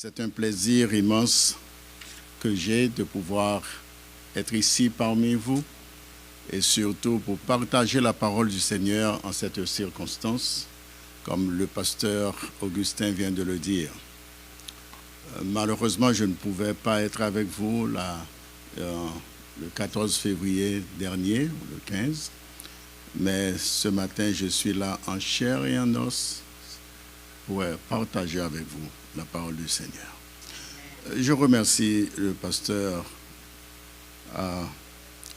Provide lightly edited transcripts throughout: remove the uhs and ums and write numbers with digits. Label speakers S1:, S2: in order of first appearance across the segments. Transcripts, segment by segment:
S1: C'est un plaisir immense que j'ai de pouvoir être ici parmi vous et surtout pour partager la parole du Seigneur en cette circonstance, comme le pasteur Augustin vient de le dire. Malheureusement, je ne pouvais pas être avec vous le 14 février dernier, le 15, mais ce matin, je suis là en chair et en os pour partager avec vous la parole du Seigneur. Je remercie le pasteur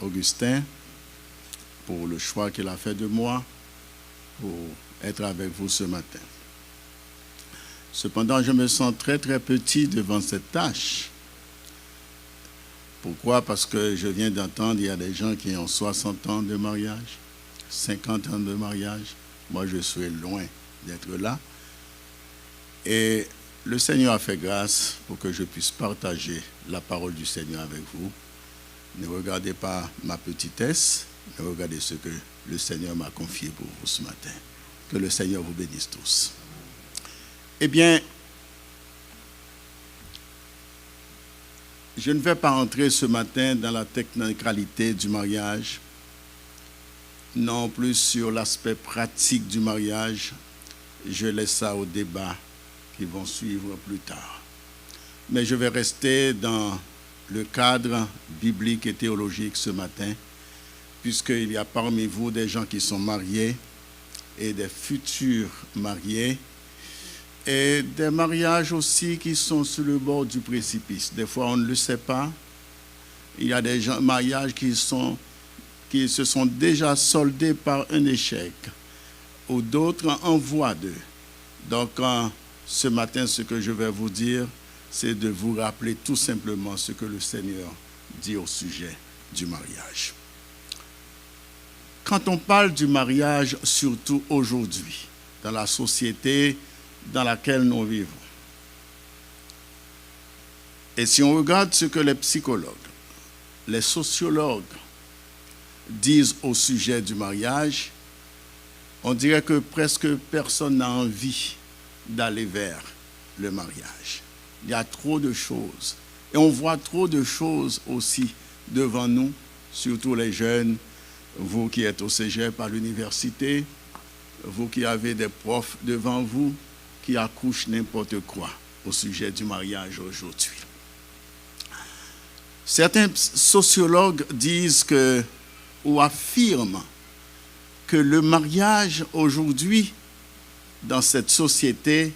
S1: Augustin pour le choix qu'il a fait de moi pour être avec vous ce matin. Cependant, je me sens très petit devant cette tâche. Pourquoi? Parce que je viens d'entendre, il y a des gens qui ont 60 ans de mariage, 50 ans de mariage. Moi, je suis loin d'être là. Et le Seigneur a fait grâce pour que je puisse partager la parole du Seigneur avec vous. Ne regardez pas ma petitesse, mais regardez ce que le Seigneur m'a confié pour vous ce matin. Que le Seigneur vous bénisse tous. Eh bien, je ne vais pas entrer ce matin dans la technicalité du mariage, non plus sur l'aspect pratique du mariage. Je laisse ça au débat qui vont suivre plus tard. Mais je vais rester dans le cadre biblique et théologique ce matin, puisqu'il y a parmi vous des gens qui sont mariés et des futurs mariés, et des mariages aussi qui sont sur le bord du précipice. Des fois, on ne le sait pas. Il y a des mariages qui se sont déjà soldés par un échec, ou d'autres en voie de. Donc, ce matin, ce que je vais vous dire, c'est de vous rappeler tout simplement ce que le Seigneur dit au sujet du mariage. Quand on parle du mariage, surtout aujourd'hui, dans la société dans laquelle nous vivons, et si on regarde ce que les psychologues, les sociologues disent au sujet du mariage, on dirait que presque personne n'a envie d'aller vers le mariage. Il y a trop de choses. Et on voit trop de choses aussi devant nous, surtout les jeunes, vous qui êtes au cégep, à l'université, vous qui avez des profs devant vous qui accouchent n'importe quoi au sujet du mariage aujourd'hui. Certains sociologues disent ou affirment que le mariage aujourd'hui dans cette société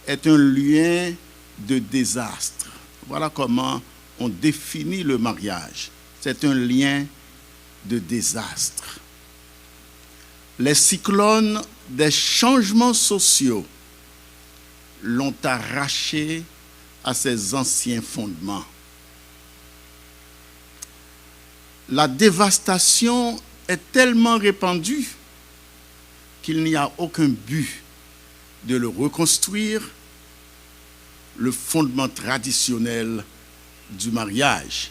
S1: est un lien de désastre. Voilà comment on définit le mariage. C'est un lien de désastre. Les cyclones des changements sociaux l'ont arraché à ses anciens fondements. La dévastation est tellement répandue qu'il n'y a aucun but de le reconstruire. Le fondement traditionnel du mariage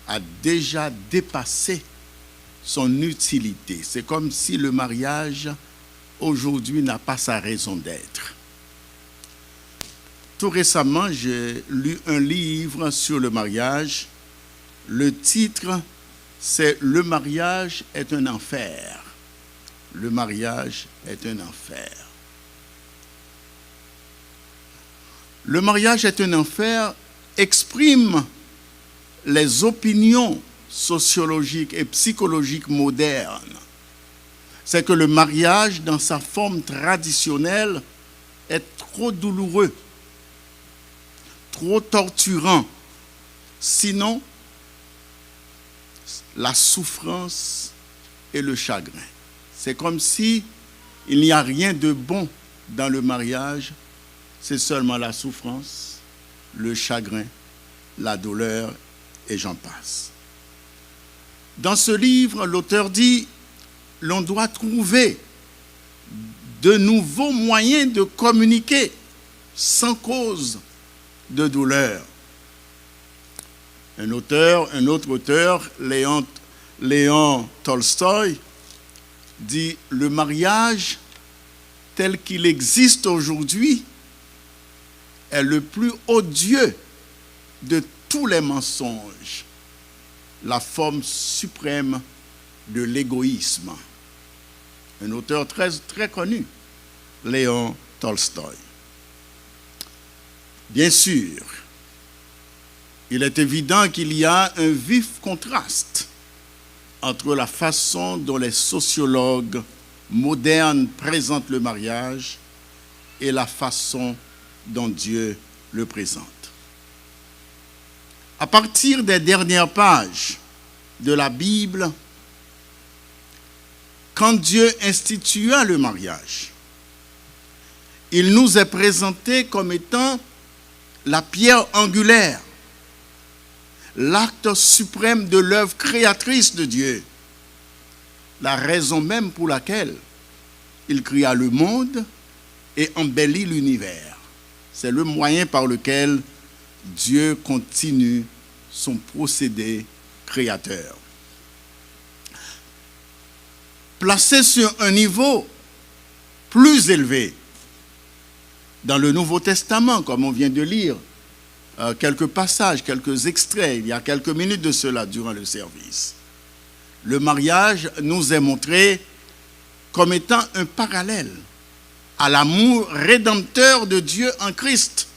S1: a déjà dépassé son utilité. C'est comme si le mariage, aujourd'hui, n'a pas sa raison d'être. Tout récemment, j'ai lu un livre sur le mariage. Le titre, c'est « Le mariage est un enfer ». Le mariage est un enfer. Le mariage est un enfer exprime les opinions sociologiques et psychologiques modernes. C'est que le mariage, dans sa forme traditionnelle, est trop douloureux, trop torturant. Sinon, la souffrance et le chagrin. C'est comme si il n'y a rien de bon dans le mariage, c'est seulement la souffrance, le chagrin, la douleur, et j'en passe. Dans ce livre, l'auteur dit, l'on doit trouver de nouveaux moyens de communiquer sans cause de douleur. Un autre auteur, Léon Tolstoï, dit « Le mariage tel qu'il existe aujourd'hui est le plus odieux de tous les mensonges, la forme suprême de l'égoïsme. Un auteur très, très connu, Léon Tolstoï. Bien sûr, il est évident qu'il y a un vif contraste entre la façon dont les sociologues modernes présentent le mariage et la façon dont Dieu le présente. À partir des dernières pages de la Bible, quand Dieu institua le mariage, il nous est présenté comme étant la pierre angulaire, l'acte suprême de l'œuvre créatrice de Dieu, la raison même pour laquelle il créa le monde et embellit l'univers. C'est le moyen par lequel Dieu continue son procédé créateur. Placé sur un niveau plus élevé, dans le Nouveau Testament, comme on vient de lire, quelques passages, quelques extraits, il y a quelques minutes de cela durant le service. Le mariage nous est montré comme étant un parallèle à l'amour rédempteur de Dieu en Christ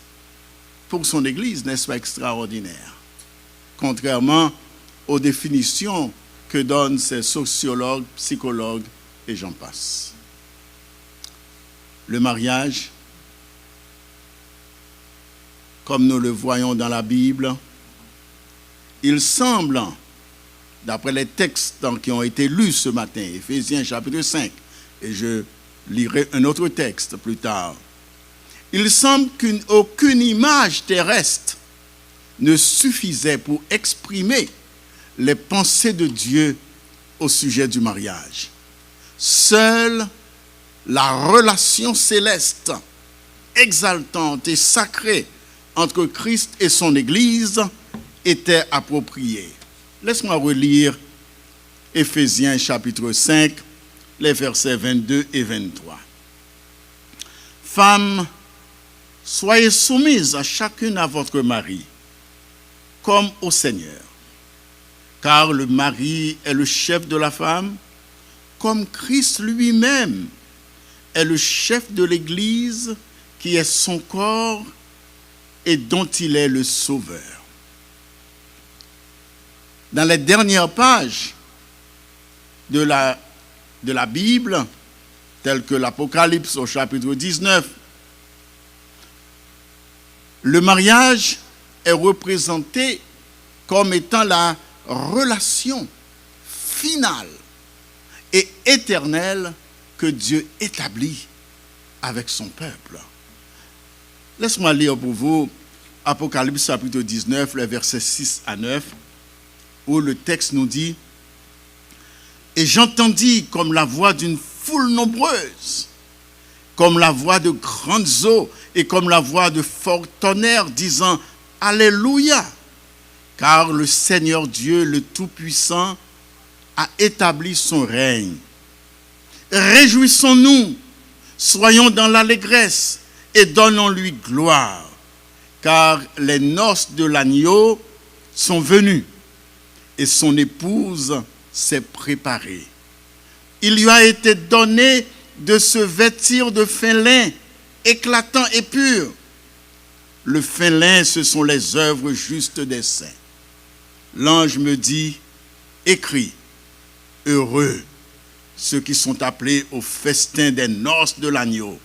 S1: pour son Église, n'est-ce pas extraordinaire? Contrairement aux définitions que donnent ces sociologues, psychologues et j'en passe. Le mariage, comme nous le voyons dans la Bible, il semble, d'après les textes qui ont été lus ce matin, Éphésiens chapitre 5, et je lirai un autre texte plus tard, il semble qu'aucune image terrestre ne suffisait pour exprimer les pensées de Dieu au sujet du mariage. Seule la relation céleste, exaltante et sacrée entre Christ et son Église était appropriée. Laisse-moi relire Éphésiens chapitre 5, les versets 22 et 23. Femmes, soyez soumises à chacune à votre mari, comme au Seigneur. Car le mari est le chef de la femme, comme Christ lui-même est le chef de l'Église, qui est son corps et dont il est le sauveur. Dans les dernières pages de la Bible, telles que l'Apocalypse au chapitre 19, le mariage est représenté comme étant la relation finale et éternelle que Dieu établit avec son peuple. Laisse-moi lire pour vous Apocalypse chapitre 19, les versets 6 à 9, où le texte nous dit « Et j'entendis comme la voix d'une foule nombreuse, comme la voix de grandes eaux et comme la voix de forts tonnerres, disant « Alléluia ! Car le Seigneur Dieu, le Tout-Puissant, a établi son règne. Réjouissons-nous, soyons dans l'allégresse et donnons-lui gloire, car les noces de l'agneau sont venues et son épouse s'est préparée. Il lui a été donné de se vêtir de fin lin, éclatant et pur. Le fin lin, ce sont les œuvres justes des saints. L'ange me dit, écris, heureux ceux qui sont appelés au festin des noces de l'agneau.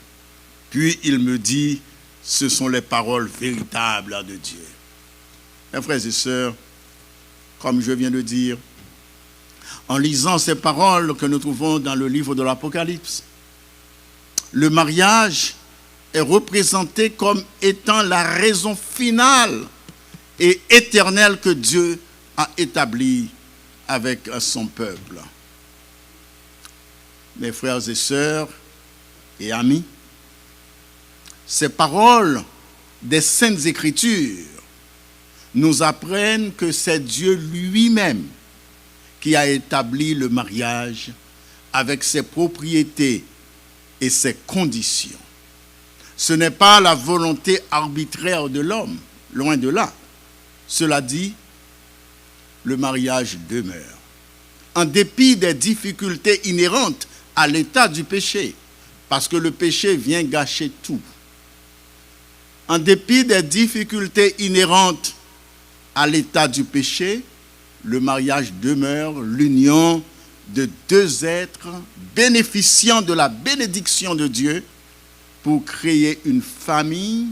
S1: Puis il me dit, ce sont les paroles véritables de Dieu. Mes frères et sœurs, comme je viens de dire, en lisant ces paroles que nous trouvons dans le livre de l'Apocalypse, le mariage est représenté comme étant la raison finale et éternelle que Dieu a établie avec son peuple. Mes frères et sœurs et amis, ces paroles des Saintes Écritures nous apprennent que c'est Dieu lui-même qui a établi le mariage avec ses propriétés et ses conditions. Ce n'est pas la volonté arbitraire de l'homme, loin de là. Cela dit, le mariage demeure, en dépit des difficultés inhérentes à l'état du péché, parce que le péché vient gâcher tout. En dépit des difficultés inhérentes à l'état du péché, le mariage demeure l'union de deux êtres bénéficiant de la bénédiction de Dieu pour créer une famille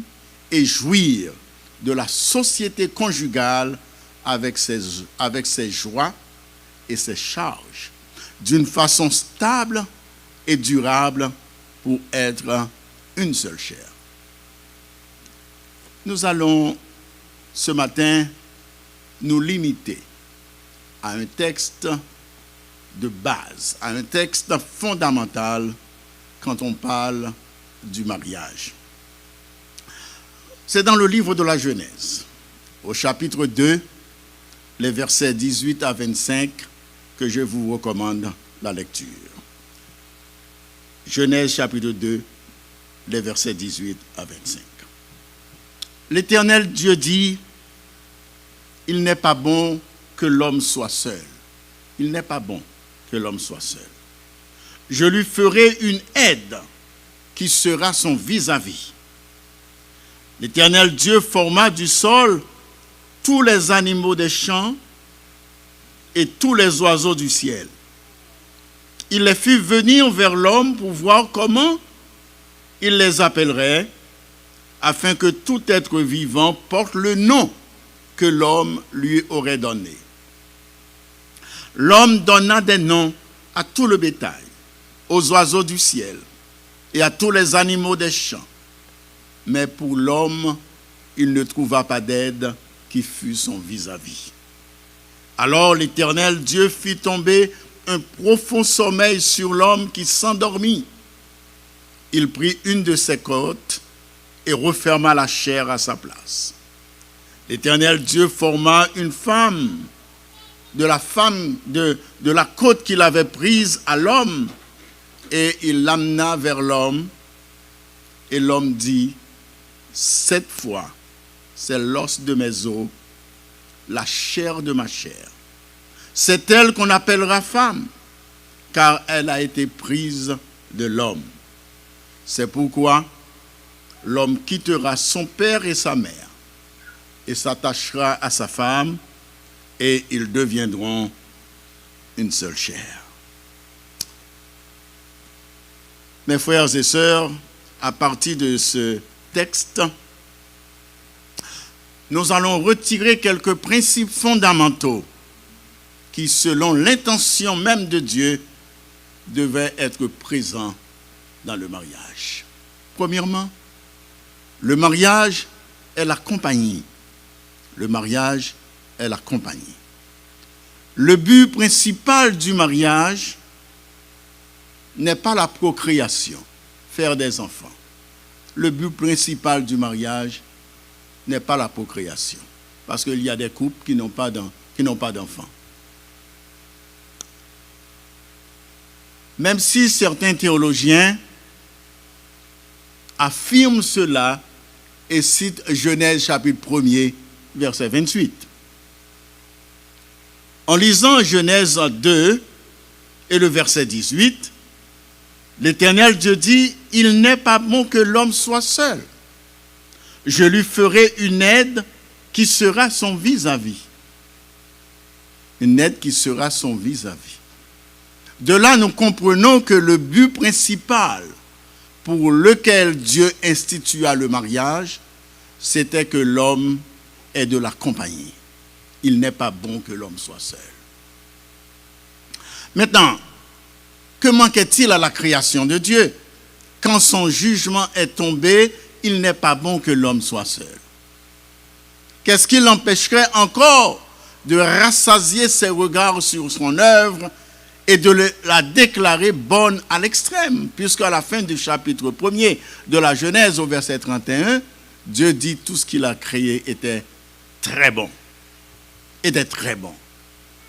S1: et jouir de la société conjugale avec ses joies et ses charges, d'une façon stable et durable pour être une seule chair. Nous allons ce matin nous limiter à un texte de base, à un texte fondamental quand on parle du mariage. C'est dans le livre de la Genèse, au chapitre 2, les versets 18 à 25, que je vous recommande la lecture. Genèse chapitre 2, les versets 18 à 25. L'Éternel Dieu dit, « Il n'est pas bon que l'homme soit seul. Il n'est pas bon que l'homme soit seul. Je lui ferai une aide qui sera son vis-à-vis. » L'Éternel Dieu forma du sol tous les animaux des champs et tous les oiseaux du ciel. Il les fit venir vers l'homme pour voir comment il les appellerait, afin que tout être vivant porte le nom que l'homme lui aurait donné. L'homme donna des noms à tout le bétail, aux oiseaux du ciel et à tous les animaux des champs. Mais pour l'homme, il ne trouva pas d'aide qui fût son vis-à-vis. Alors l'Éternel Dieu fit tomber un profond sommeil sur l'homme qui s'endormit. Il prit une de ses côtes et referma la chair à sa place. L'Éternel Dieu forma une femme de la côte qu'il avait prise à l'homme, et il l'amena vers l'homme. Et l'homme dit, « Cette fois, c'est l'os de mes os, la chair de ma chair. C'est elle qu'on appellera femme, car elle a été prise de l'homme. C'est pourquoi l'homme quittera son père et sa mère et s'attachera à sa femme, et ils deviendront une seule chair. » Mes frères et sœurs, à partir de ce texte, nous allons retirer quelques principes fondamentaux qui, selon l'intention même de Dieu, devaient être présents dans le mariage. Premièrement, le mariage est la compagnie. Le mariage est la compagnie. Le but principal du mariage n'est pas la procréation, faire des enfants. Le but principal du mariage n'est pas la procréation, parce qu'il y a des couples qui n'ont pas d'enfants. Même si certains théologiens affirment cela et citent Genèse chapitre 1er, verset 28. En lisant Genèse 2 et le verset 18, l'Éternel Dieu dit, « Il n'est pas bon que l'homme soit seul. Je lui ferai une aide qui sera son vis-à-vis. » Une aide qui sera son vis-à-vis. De là, nous comprenons que le but principal pour lequel Dieu institua le mariage, c'était que l'homme ait de la compagnie. Il n'est pas bon que l'homme soit seul. Maintenant, que manquait-il à la création de Dieu? Quand son jugement est tombé, il n'est pas bon que l'homme soit seul. Qu'est-ce qui l'empêcherait encore de rassasier ses regards sur son œuvre et de la déclarer bonne à l'extrême? Puisqu'à la fin du chapitre 1er de la Genèse, au verset 31, Dieu dit tout ce qu'il a créé était très bon. Était très bon.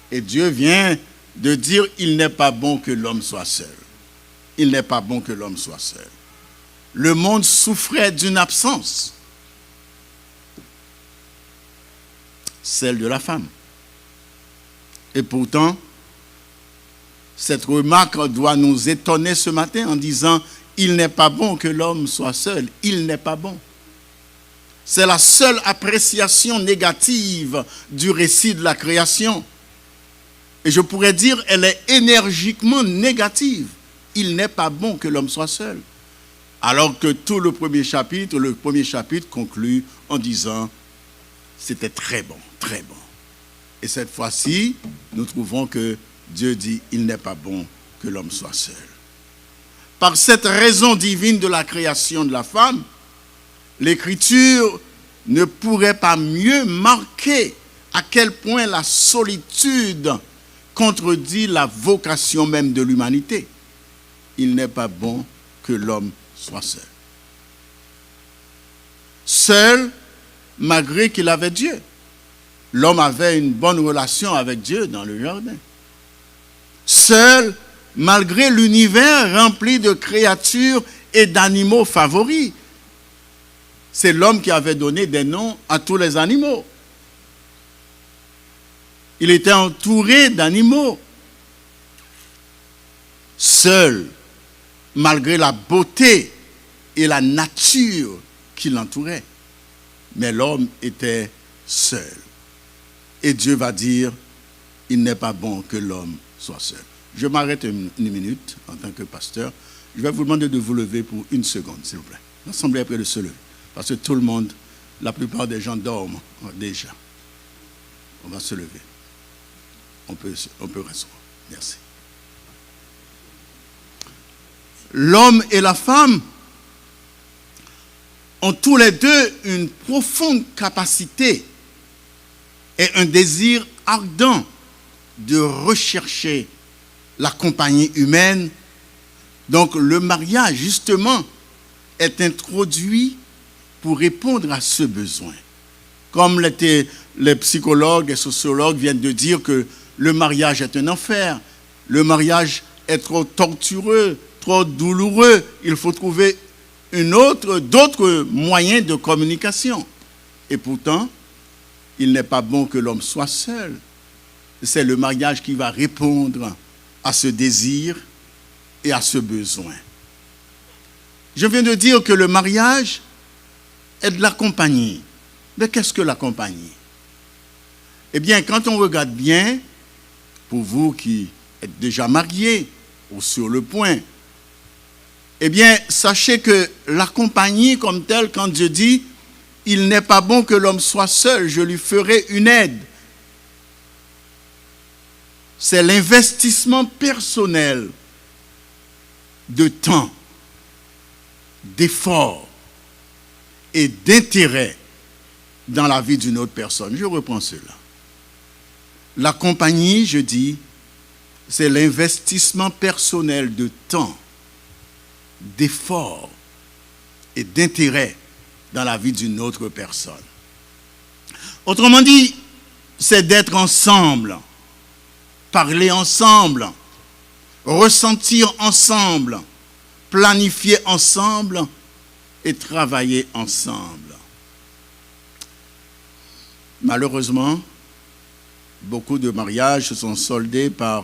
S1: Et Dieu vient de dire, il n'est pas bon que l'homme soit seul. Il n'est pas bon que l'homme soit seul. le monde souffrait d'une absence, celle de la femme. Et pourtant, cette remarque doit nous étonner ce matin en disant « Il n'est pas bon que l'homme soit seul. Il n'est pas bon. » C'est la seule appréciation négative du récit de la création. Et je pourrais dire, elle est énergiquement négative. Il n'est pas bon que l'homme soit seul. Alors que tout le premier chapitre conclut en disant « C'était très bon, très bon. » Et cette fois-ci, nous trouvons que Dieu dit « Il n'est pas bon que l'homme soit seul. » Par cette raison divine de la création de la femme, l'Écriture ne pourrait pas mieux marquer à quel point la solitude contredit la vocation même de l'humanité. Il n'est pas bon que l'homme soit seul. Seul, malgré qu'il avait Dieu. L'homme avait une bonne relation avec Dieu dans le jardin. Seul, malgré l'univers rempli de créatures et d'animaux favoris. C'est l'homme qui avait donné des noms à tous les animaux. Il était entouré d'animaux. Seul, malgré la beauté et la nature qui l'entourait. Mais l'homme était seul. Et Dieu va dire, il n'est pas bon que l'homme soit seul. Je m'arrête une minute en tant que pasteur. Je vais vous demander de vous lever pour une seconde, s'il vous plaît. L'assemblée est près de se lever. Parce que tout le monde, la plupart des gens dorment déjà. On va se lever. On peut rasseoir. Merci. L'homme et la femme ont tous les deux une profonde capacité et un désir ardent de rechercher la compagnie humaine. Donc le mariage, justement, est introduit pour répondre à ce besoin. Comme les psychologues et sociologues viennent de dire que le mariage est un enfer, le mariage est trop tortureux, trop douloureux, il faut trouver d'autres moyens de communication. Et pourtant, il n'est pas bon que l'homme soit seul. C'est le mariage qui va répondre à ce désir et à ce besoin. Je viens de dire que le mariage est de la compagnie. Mais qu'est-ce que la compagnie? Eh bien, quand on regarde bien, pour vous qui êtes déjà mariés ou sur le point, eh bien, sachez que la compagnie comme telle, quand Dieu dit « Il n'est pas bon que l'homme soit seul, je lui ferai une aide », c'est l'investissement personnel de temps, d'effort et d'intérêt dans la vie d'une autre personne. Je reprends cela. La compagnie, je dis, c'est l'investissement personnel de temps, d'effort et d'intérêt dans la vie d'une autre personne. Autrement dit, c'est d'être ensemble, parler ensemble, ressentir ensemble, planifier ensemble et travailler ensemble. Malheureusement, beaucoup de mariages se sont soldés par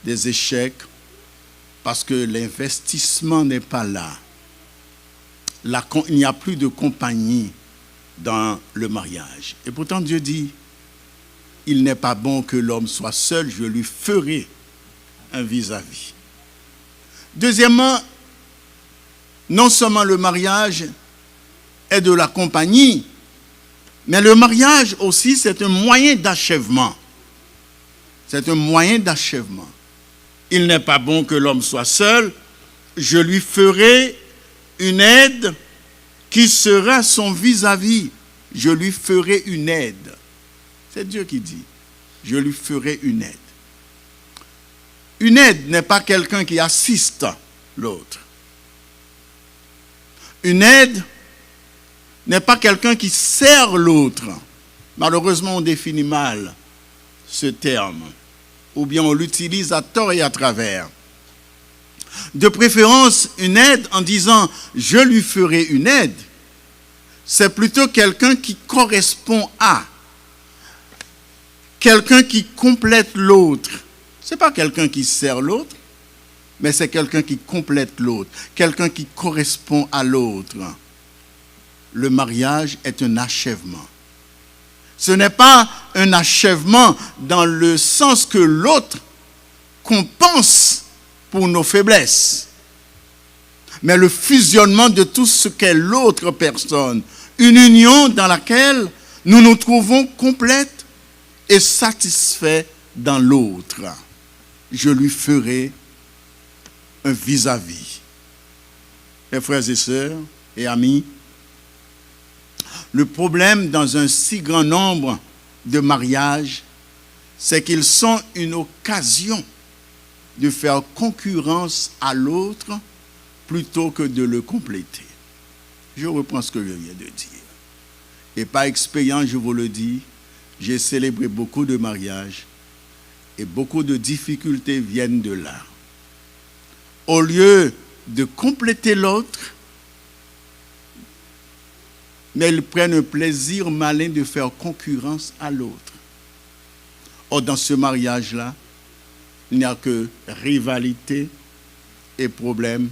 S1: des échecs parce que l'investissement n'est pas là. Il n'y a plus de compagnie dans le mariage. Et pourtant Dieu dit, il n'est pas bon que l'homme soit seul, je lui ferai un vis-à-vis. Deuxièmement, non seulement le mariage est de la compagnie, mais le mariage aussi, c'est un moyen d'achèvement. C'est un moyen d'achèvement. Il n'est pas bon que l'homme soit seul, je lui ferai une aide qui sera son vis-à-vis. Je lui ferai une aide. C'est Dieu qui dit, je lui ferai une aide. Une aide n'est pas quelqu'un qui assiste l'autre. Une aide n'est pas quelqu'un qui sert l'autre. Malheureusement, on définit mal ce terme, ou bien on l'utilise à tort et à travers. De préférence, une aide en disant « je lui ferai une aide », c'est plutôt quelqu'un qui correspond à, quelqu'un qui complète l'autre. Ce n'est pas quelqu'un qui sert l'autre, mais c'est quelqu'un qui complète l'autre, quelqu'un qui correspond à l'autre. Le mariage est un achèvement. Ce n'est pas un achèvement dans le sens que l'autre compense pour nos faiblesses, mais le fusionnement de tout ce qu'est l'autre personne, une union dans laquelle nous nous trouvons complètes et satisfaits dans l'autre. Je lui ferai un vis-à-vis. Mes frères et sœurs et amis, le problème dans un si grand nombre de mariages, c'est qu'ils sont une occasion de faire concurrence à l'autre plutôt que de le compléter. Je reprends ce que je viens de dire. Et par expérience, je vous le dis, j'ai célébré beaucoup de mariages et beaucoup de difficultés viennent de là. Au lieu de compléter l'autre, mais ils prennent un plaisir malin de faire concurrence à l'autre. Or, dans ce mariage-là, il n'y a que rivalité et problème.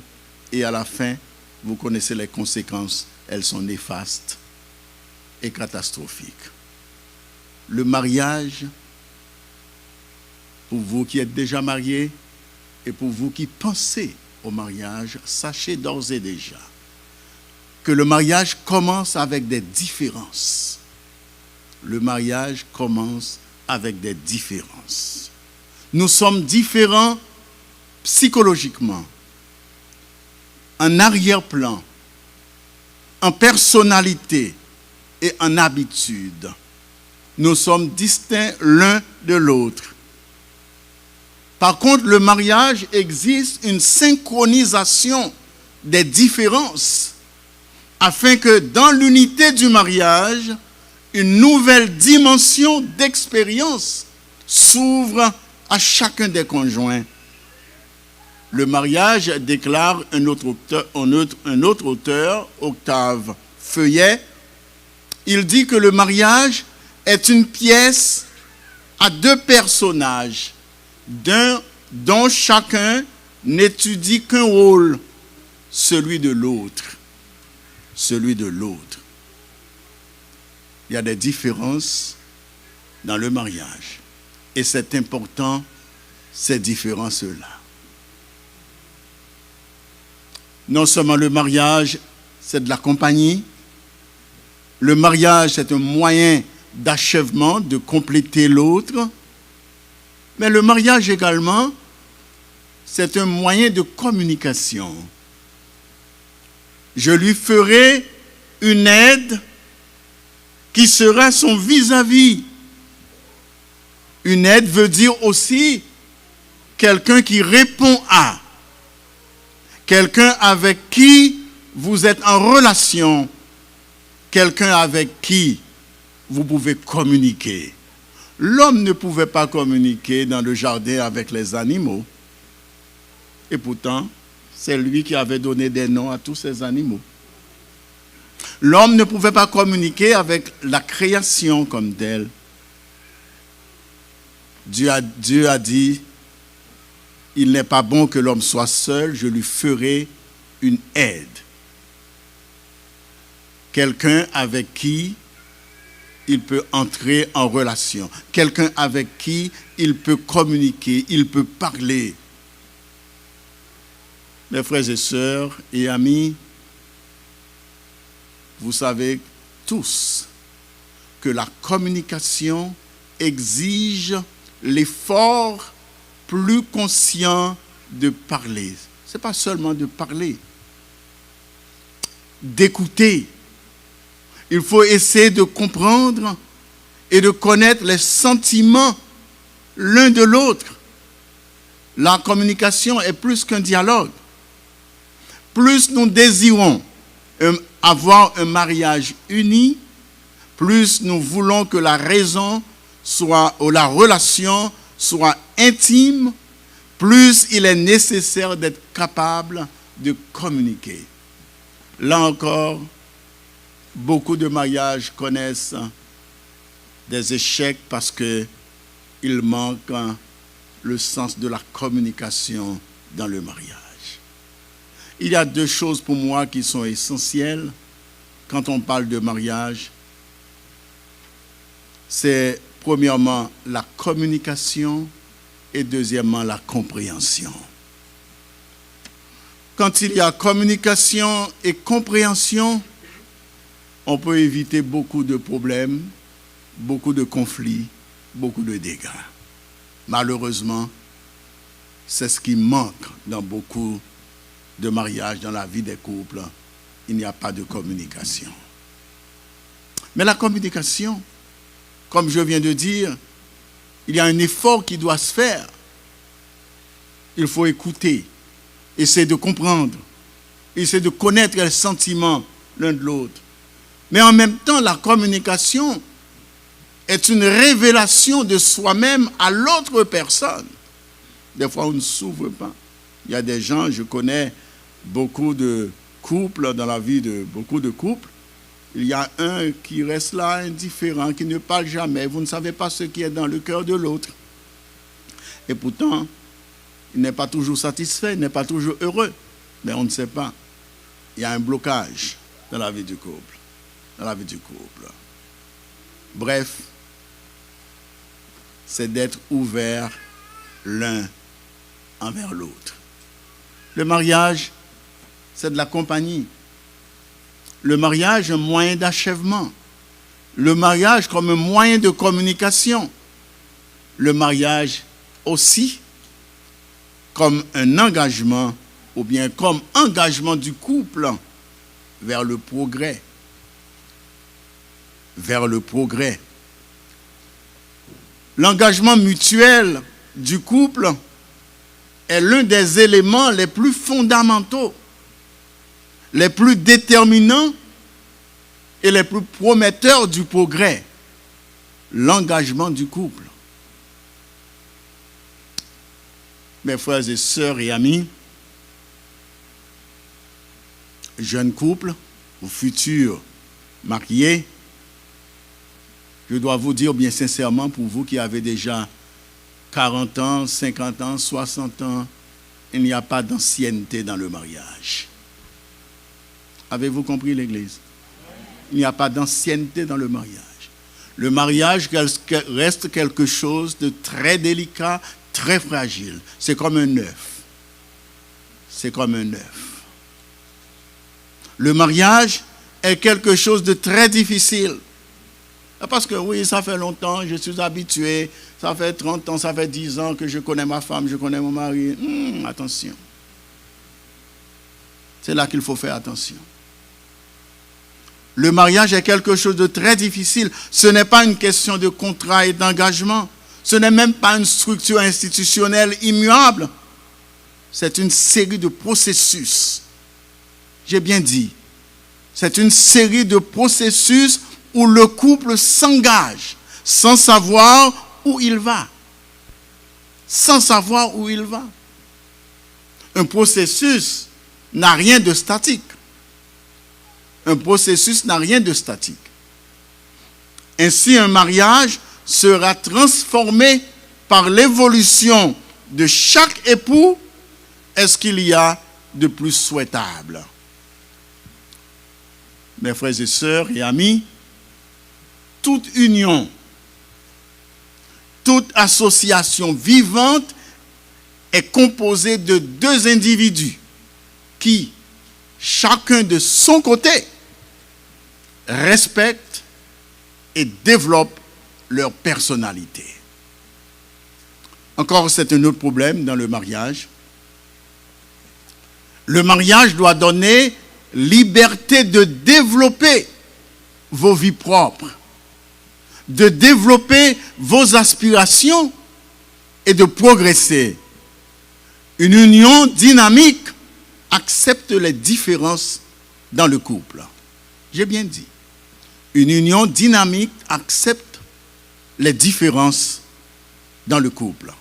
S1: Et à la fin, vous connaissez les conséquences. Elles sont néfastes et catastrophiques. Le mariage, pour vous qui êtes déjà mariés et pour vous qui pensez au mariage, sachez d'ores et déjà que le mariage commence avec des différences. Le mariage commence avec des différences. Nous sommes différents psychologiquement, en arrière-plan, en personnalité et en habitude. Nous sommes distincts l'un de l'autre. Par contre, le mariage existe une synchronisation des différences afin que dans l'unité du mariage, une nouvelle dimension d'expérience s'ouvre à chacun des conjoints. Le mariage, déclare un autre auteur, Octave Feuillet, il dit que le mariage est une pièce à deux personnages, dont chacun n'étudie qu'un rôle, celui de l'autre. Celui de l'autre. Il y a des différences dans le mariage. Et c'est important, ces différences-là. Non seulement le mariage, c'est de la compagnie. Le mariage, c'est un moyen d'achèvement, de compléter l'autre. Mais le mariage également, c'est un moyen de communication. Je lui ferai une aide qui sera son vis-à-vis. Une aide veut dire aussi quelqu'un qui répond à, quelqu'un avec qui vous êtes en relation, quelqu'un avec qui vous pouvez communiquer. L'homme ne pouvait pas communiquer dans le jardin avec les animaux. Et pourtant, c'est lui qui avait donné des noms à tous ces animaux. L'homme ne pouvait pas communiquer avec la création comme telle. Dieu a dit, il n'est pas bon que l'homme soit seul, je lui ferai une aide. Quelqu'un avec qui il peut entrer en relation. Quelqu'un avec qui il peut communiquer, il peut parler. Mes frères et sœurs et amis, vous savez tous que la communication exige l'effort plus conscient de parler. Ce n'est pas seulement de parler, d'écouter. Il faut essayer de comprendre et de connaître les sentiments l'un de l'autre. La communication est plus qu'un dialogue. Plus nous désirons avoir un mariage uni, plus nous voulons que la raison soit, ou la relation soit intime, plus il est nécessaire d'être capable de communiquer. Là encore, beaucoup de mariages connaissent des échecs parce qu'il manque le sens de la communication dans le mariage. Il y a deux choses pour moi qui sont essentielles quand on parle de mariage. C'est premièrement la communication et deuxièmement la compréhension. Quand il y a communication et compréhension, on peut éviter beaucoup de problèmes, beaucoup de conflits, beaucoup de dégâts. Malheureusement, c'est ce qui manque dans beaucoup de mariages, dans la vie des couples. Il n'y a pas de communication. Mais la communication, comme je viens de dire, il y a un effort qui doit se faire. Il faut écouter, essayer de comprendre, essayer de connaître les sentiments l'un de l'autre. Mais en même temps, la communication est une révélation de soi-même à l'autre personne. Des fois, on ne s'ouvre pas. Il y a des gens, je connais beaucoup de couples, dans la vie de beaucoup de couples, il y a un qui reste là indifférent, qui ne parle jamais. Vous ne savez pas ce qui est dans le cœur de l'autre. Et pourtant, il n'est pas toujours satisfait, il n'est pas toujours heureux. Mais on ne sait pas. Il y a un blocage dans la vie du couple. Dans la vie du couple. Bref, c'est d'être ouvert l'un envers l'autre. Le mariage, c'est de la compagnie. Le mariage, un moyen d'achèvement. Le mariage comme un moyen de communication. Le mariage aussi comme un engagement, ou bien comme engagement du couple vers le progrès. Vers le progrès. L'engagement mutuel du couple est l'un des éléments les plus fondamentaux, les plus déterminants et les plus prometteurs du progrès. L'engagement du couple. Mes frères et sœurs et amis, jeunes couples ou futurs mariés, je dois vous dire bien sincèrement, pour vous qui avez déjà 40 ans, 50 ans, 60 ans, il n'y a pas d'ancienneté dans le mariage. Avez-vous compris l'Église? Il n'y a pas d'ancienneté dans le mariage. Le mariage reste quelque chose de très délicat, très fragile. C'est comme un œuf. C'est comme un œuf. Le mariage est quelque chose de très difficile. Parce que oui, ça fait longtemps, je suis habitué, ça fait 30 ans, ça fait 10 ans que je connais ma femme, je connais mon mari. Attention. C'est là qu'il faut faire attention. Le mariage est quelque chose de très difficile. Ce n'est pas une question de contrat et d'engagement. Ce n'est même pas une structure institutionnelle immuable. C'est une série de processus. J'ai bien dit. C'est une série de processus où le couple s'engage sans savoir où il va. Sans savoir où il va. Un processus n'a rien de statique. Un processus n'a rien de statique. Ainsi, un mariage sera transformé par l'évolution de chaque époux. Est-ce qu'il y a de plus souhaitable? Mes frères et sœurs et amis, toute union, toute association vivante est composée de deux individus qui, chacun de son côté, respectent et développent leur personnalité. Encore, c'est un autre problème dans le mariage. Le mariage doit donner liberté de développer vos vies propres, de développer vos aspirations et de progresser. Une union dynamique accepte les différences dans le couple. J'ai bien dit. Une union dynamique accepte les différences dans le couple.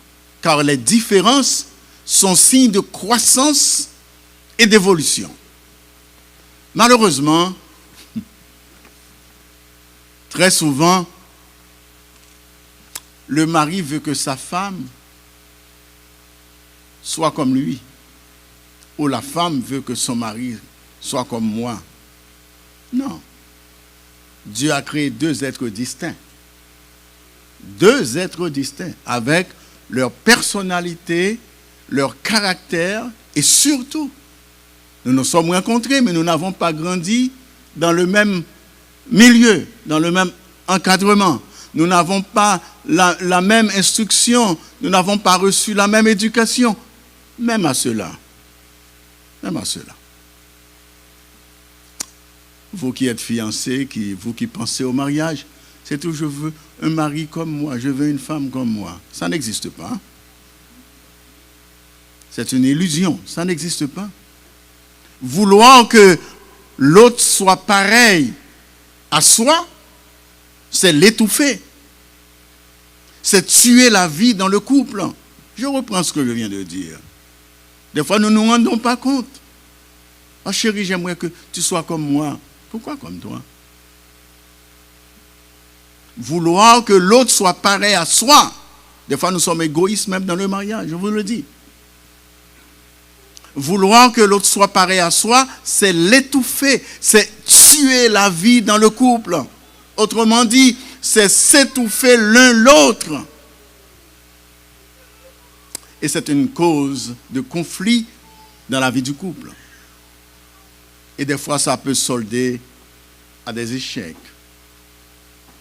S1: Car les différences sont signes de croissance et d'évolution. Malheureusement, très souvent, le mari veut que sa femme soit comme lui, ou la femme veut que son mari soit comme moi. Non. Dieu a créé deux êtres distincts. Deux êtres distincts, avec leur personnalité, leur caractère, et surtout, nous nous sommes rencontrés, mais nous n'avons pas grandi dans le même milieu, dans le même encadrement. Nous n'avons pas la même instruction, nous n'avons pas reçu la même éducation. Même à cela. Vous qui êtes fiancés, vous qui pensez au mariage, c'est tout, je veux un mari comme moi, je veux une femme comme moi. Ça n'existe pas. C'est une illusion, ça n'existe pas. Vouloir que l'autre soit pareil à soi, c'est l'étouffer. C'est tuer la vie dans le couple. Je reprends ce que je viens de dire. Des fois, nous ne nous rendons pas compte. Oh chérie, j'aimerais que tu sois comme moi. Pourquoi comme toi? Vouloir que l'autre soit pareil à soi. Des fois, nous sommes égoïstes même dans le mariage, je vous le dis. Vouloir que l'autre soit pareil à soi, c'est l'étouffer, c'est tuer la vie dans le couple. Autrement dit, c'est s'étouffer l'un l'autre. Et c'est une cause de conflit dans la vie du couple. Et des fois, ça peut solder à des échecs.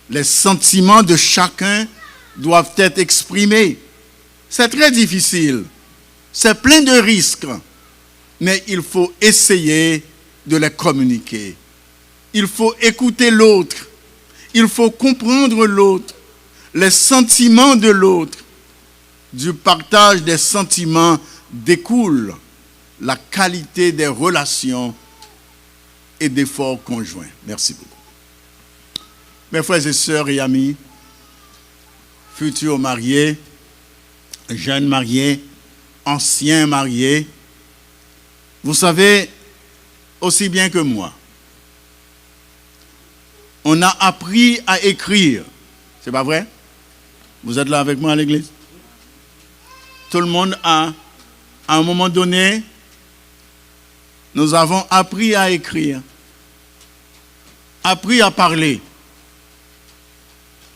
S1: Les sentiments de chacun doivent être exprimés. C'est très difficile. C'est plein de risques. Mais il faut essayer de les communiquer. Il faut écouter l'autre. Il faut comprendre l'autre. Les sentiments de l'autre. Du partage des sentiments découle la qualité des relations et d'efforts conjoints. Merci beaucoup. Mes frères et sœurs et amis, futurs mariés, jeunes mariés, anciens mariés, vous savez aussi bien que moi, on a appris à écrire. C'est pas vrai? Vous êtes là avec moi à l'église? Tout le monde a, à un moment donné, nous avons appris à écrire, appris à parler,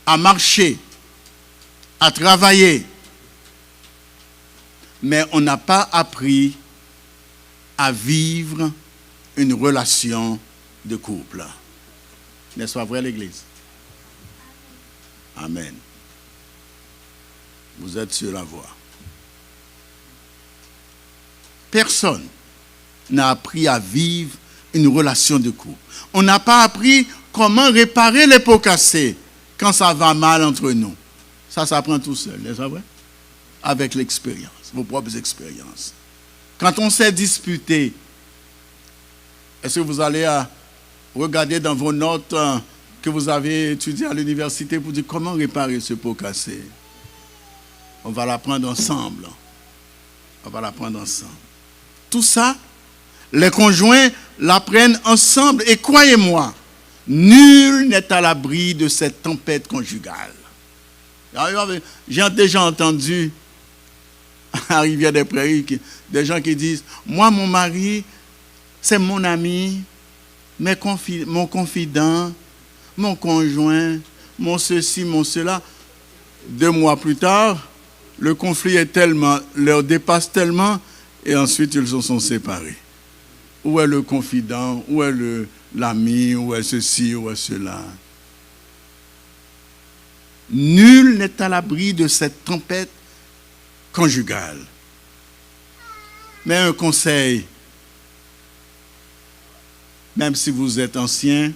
S1: à marcher, à travailler. Mais on n'a pas appris à vivre une relation de couple. N'est-ce pas vrai, l'Église? Amen. Vous êtes sur la voie. Personne n'a appris à vivre une relation de couple. On n'a pas appris comment réparer les pots cassés quand ça va mal entre nous. Ça s'apprend tout seul, n'est-ce pas vrai? Avec l'expérience, vos propres expériences. Quand on s'est disputé, est-ce que vous allez regarder dans vos notes que vous avez étudiées à l'université pour dire comment réparer ce pot cassé? On va l'apprendre ensemble. On va l'apprendre ensemble. Tout ça, les conjoints l'apprennent ensemble. Et croyez-moi, nul n'est à l'abri de cette tempête conjugale. J'ai déjà entendu à Rivière-des-Prairies des gens qui disent « Moi, mon mari, c'est mon ami, mon confident, mon conjoint, mon ceci, mon cela. » 2 mois plus tard, le conflit est tellement, leur dépasse tellement, et ensuite ils se sont séparés. Où est le confident? Où est l'ami? Où est ceci? Où est cela? Nul n'est à l'abri de cette tempête conjugale. Mais un conseil, même si vous êtes ancien,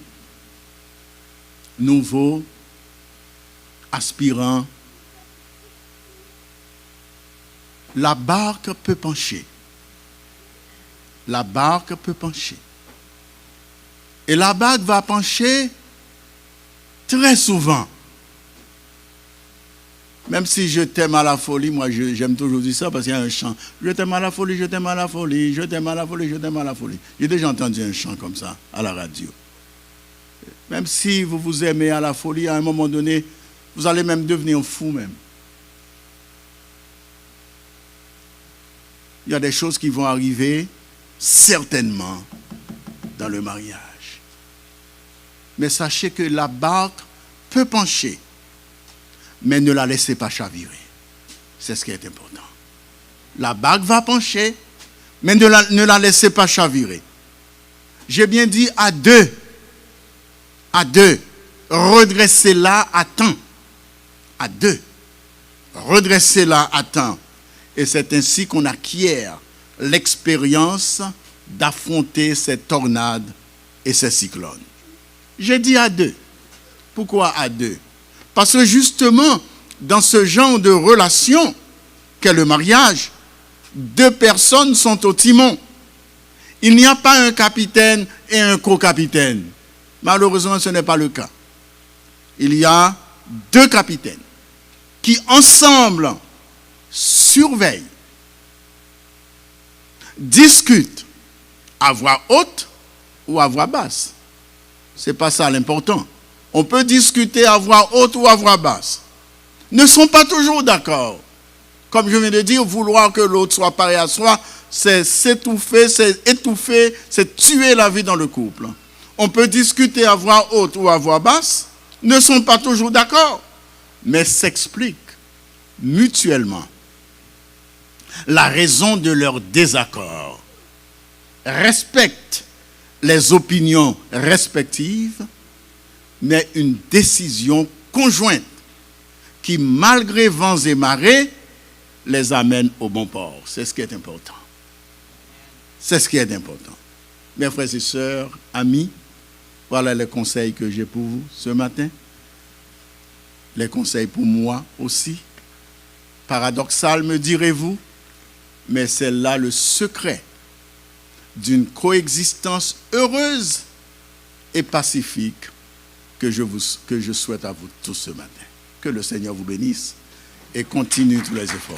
S1: nouveau, aspirant, la barque peut pencher. La barque peut pencher. Et la barque va pencher très souvent. Même si je t'aime à la folie, moi j'aime toujours dire ça parce qu'il y a un chant. Je t'aime à la folie, je t'aime à la folie, je t'aime à la folie, je t'aime à la folie. J'ai déjà entendu un chant comme ça à la radio. Même si vous vous aimez à la folie, à un moment donné, vous allez même devenir fou même. Il y a des choses qui vont arriver certainement dans le mariage. Mais sachez que la barque peut pencher, mais ne la laissez pas chavirer. C'est ce qui est important. La barque va pencher, mais ne la laissez pas chavirer. J'ai bien dit à deux. À deux. Redressez-la à temps. À deux. Redressez-la à temps. Et c'est ainsi qu'on acquiert l'expérience d'affronter ces tornades et ces cyclones. J'ai dit à deux. Pourquoi à deux? Parce que justement, dans ce genre de relation qu'est le mariage, deux personnes sont au timon. Il n'y a pas un capitaine et un co-capitaine. Malheureusement, ce n'est pas le cas. Il y a deux capitaines qui ensemble surveillent, discutent à voix haute ou à voix basse. Ce n'est pas ça l'important. On peut discuter à voix haute ou à voix basse. Ne sont pas toujours d'accord. Comme je viens de dire, vouloir que l'autre soit pareil à soi, c'est s'étouffer, c'est étouffer, c'est tuer la vie dans le couple. On peut discuter à voix haute ou à voix basse, ne sont pas toujours d'accord, mais s'expliquent mutuellement la raison de leur désaccord, respectent les opinions respectives, mais une décision conjointe qui, malgré vents et marées, les amène au bon port. C'est ce qui est important. C'est ce qui est important. Mes frères et sœurs, amis, voilà les conseils que j'ai pour vous ce matin. Les conseils pour moi aussi. Paradoxal, me direz-vous, mais c'est là le secret d'une coexistence heureuse et pacifique que je souhaite à vous tous ce matin. Que le Seigneur vous bénisse et continue tous les efforts.